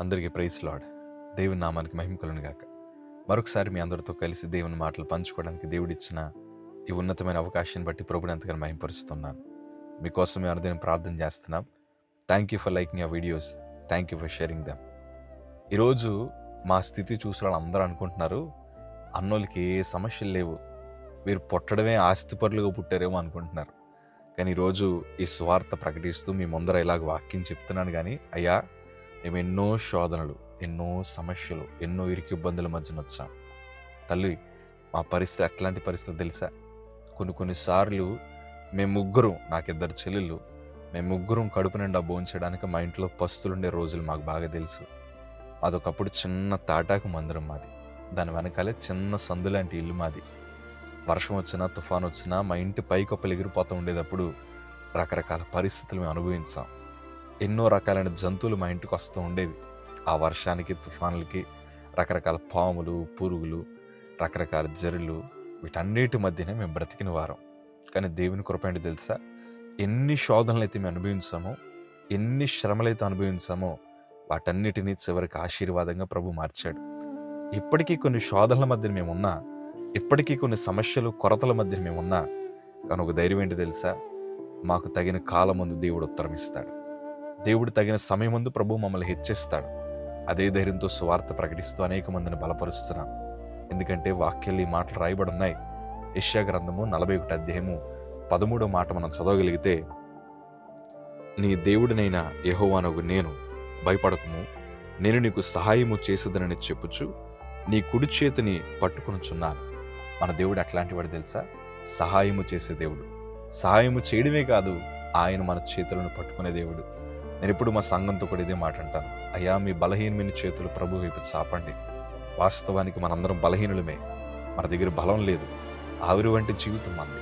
అందరికీ praise lord. దేవుని నామానికి మహిమ కలుగును గాక. మరొకసారి మీ అందరితో కలిసి దేవుని మాటలు పంచుకోవడానికి దేవుడిచ్చిన ఈ ఉన్నతమైన అవకాశాన్ని బట్టి ప్రభుని ఎంతగానో మహిమపరుస్తున్నాను. మీకోసం మేము అనుదినం ప్రార్థన చేస్తున్నాం. Thank you for liking your videos. Thank you for sharing them. ఈరోజు మా స్థితి చూసిన వాళ్ళు అందరూ అనుకుంటున్నారు, అన్నోళ్ళకి ఏ సమస్యలు లేవు, వీరు పుట్టడమే ఆస్తిపరులుగా పుట్టారేమో అనుకుంటున్నారు. కానీ ఈరోజు ఈ స్వార్థ ప్రకటిస్తూ మీ ముందర ఇలాగ వాక్యం చెప్తున్నాను. కానీ అయ్యా, మేము ఎన్నో శోధనలు, ఎన్నో సమస్యలు, ఎన్నో ఇరుకు ఇబ్బందుల మధ్యన వచ్చాం. తల్లి, మా పరిస్థితి ఎట్లాంటి పరిస్థితి తెలుసా? కొన్నిసార్లు మేము ముగ్గురం, నాకిద్దరు చెల్లెళ్ళు, మేము ముగ్గురం కడుపు నిండా భోంచడానికి మా ఇంట్లో పస్తులుండే రోజులు మాకు బాగా తెలుసు. అదొకప్పుడు చిన్న తాటాకు మందిరం మాది, దాని వెనకాలే చిన్న సందు లాంటి ఇల్లు మాది. వర్షం వచ్చినా తుఫాను వచ్చినా మా ఇంటి పైకొప్పలు ఎగిరిపోతూ ఉండేటప్పుడు రకరకాల పరిస్థితులు మేము అనుభవించాం. ఎన్నో రకాలైన జంతువులు మా ఇంటికి వస్తూ ఉండేవి. ఆ వర్షానికి తుఫానులకి రకరకాల పాములు, పురుగులు, రకరకాల జరులు, వీటన్నిటి మధ్యనే మేము బ్రతికిన వారం. కానీ దేవుని కృప ఏంటి తెలుసా? ఎన్ని శోధనలు అయితే మేము అనుభవించామో, ఎన్ని శ్రమలైతే అనుభవించామో, వాటన్నిటినీ చివరికి ఆశీర్వాదంగా ప్రభు మార్చాడు. ఇప్పటికీ కొన్ని శోధనల మధ్య మేమున్నా, ఇప్పటికీ కొన్ని సమస్యలు, కొరతల మధ్య మేమున్నా, కానీ ఒక ధైర్యం ఏంటి తెలుసా? మాకు తగిన కాలం ముందు దేవుడు ఉత్తరం ఇస్తాడు. దేవుడు తగిన సమయం ముందు ప్రభు మమ్మల్ని హెచ్చిస్తాడు. అదే ధైర్యంతో సువార్త ప్రకటిస్తూ అనేక మందిని బలపరుస్తున్నాం. ఎందుకంటే వాక్యాలు ఈ మాటలు రాయబడి ఉన్నాయి. యెషయా గ్రంథము 41 అధ్యాయము 13వ మాట మనం చదవగలిగితే, నీ దేవుడినైన యెహోవానగు నేను, భయపడకుము, నేను నీకు సహాయము చేసేదనని చెప్పుచు నీ కుడి చేతిని పట్టుకొనుచున్నాను. మన దేవుడు అట్లాంటి వాడు తెలుసా? సహాయము చేసే దేవుడు. సహాయము చేయడమే కాదు, ఆయన మన చేతులను పట్టుకునే దేవుడు. నేను ఇప్పుడు మా సంఘంతో కూడా ఇదే మాట అంటాను. అయ్యా, మీ బలహీనమైన చేతులు ప్రభు వైపు చాపండి. వాస్తవానికి మనందరం బలహీనులమే. మన దగ్గర బలం లేదు. ఆవిరి వంటి జీవితం మంది,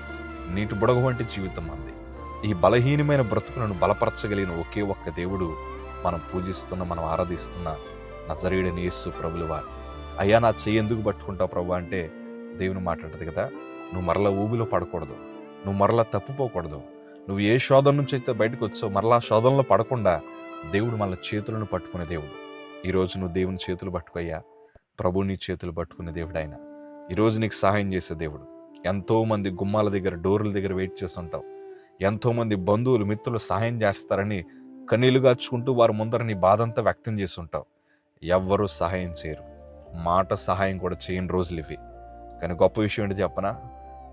నీటి బుడగ వంటి జీవితం మంది. ఈ బలహీనమైన బ్రతుకులను బలపరచగలిగిన ఒకే ఒక్క దేవుడు మనం పూజిస్తున్న, మనం ఆరాధిస్తున్న నజరేయుడైన యేసు ప్రభుల వారు. అయ్యా, నా చెయ్యి ఎందుకు పట్టుకుంటావు ప్రభు అంటే, దేవుని మాట్లాడుతుంది కదా, నువ్వు మరలా ఊబిలో పడకూడదు, నువ్వు మరలా తప్పిపోకూడదు. నువ్వు ఏ శోధన నుంచి అయితే బయటకు వచ్చావు, మరలా శోధనలో పడకుండా దేవుడు మళ్ళీ చేతులను పట్టుకునే దేవుడు. ఈరోజు నువ్వు దేవుని చేతులు పట్టుకోయ్యా. ప్రభు నీ చేతులు పట్టుకునే దేవుడు ఆయన. ఈరోజు నీకు సహాయం చేసే దేవుడు. ఎంతోమంది గుమ్మాల దగ్గర, డోర్ల దగ్గర వెయిట్ చేస్తుంటావు. ఎంతోమంది బంధువులు, మిత్రులు సహాయం చేస్తారని కన్నీళ్లు గాచుకుంటూ వారి ముందర నీ బాధంతా వ్యక్తం చేస్తుంటావు. ఎవ్వరూ సహాయం చేయరు, మాట సహాయం కూడా చేయని రోజులు ఇవి. కానీ గొప్ప విషయం ఏంటి చెప్పనా?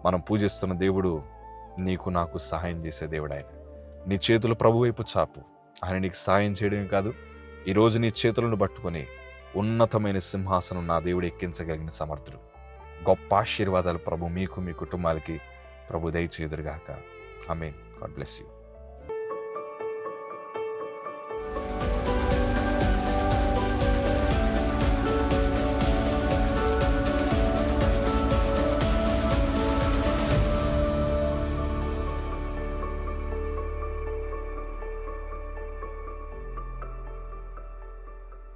మనం పూజిస్తున్న దేవుడు నీకు నాకు సహాయం చేసే దేవుడు ఆయన. నీ చేతులు ప్రభు వైపు చాపు. ఆయన నీకు సహాయం చేయడమే కాదు, ఈరోజు నీ చేతులను పట్టుకొని ఉన్నతమైన సింహాసనం నా దేవుడు ఎక్కించగలిగిన సమర్థుడు. గొప్ప ఆశీర్వాదాలు ప్రభు మీకు, మీ కుటుంబాలకి ప్రభు దయచేదురుగాక. ఆమేన్. God bless you.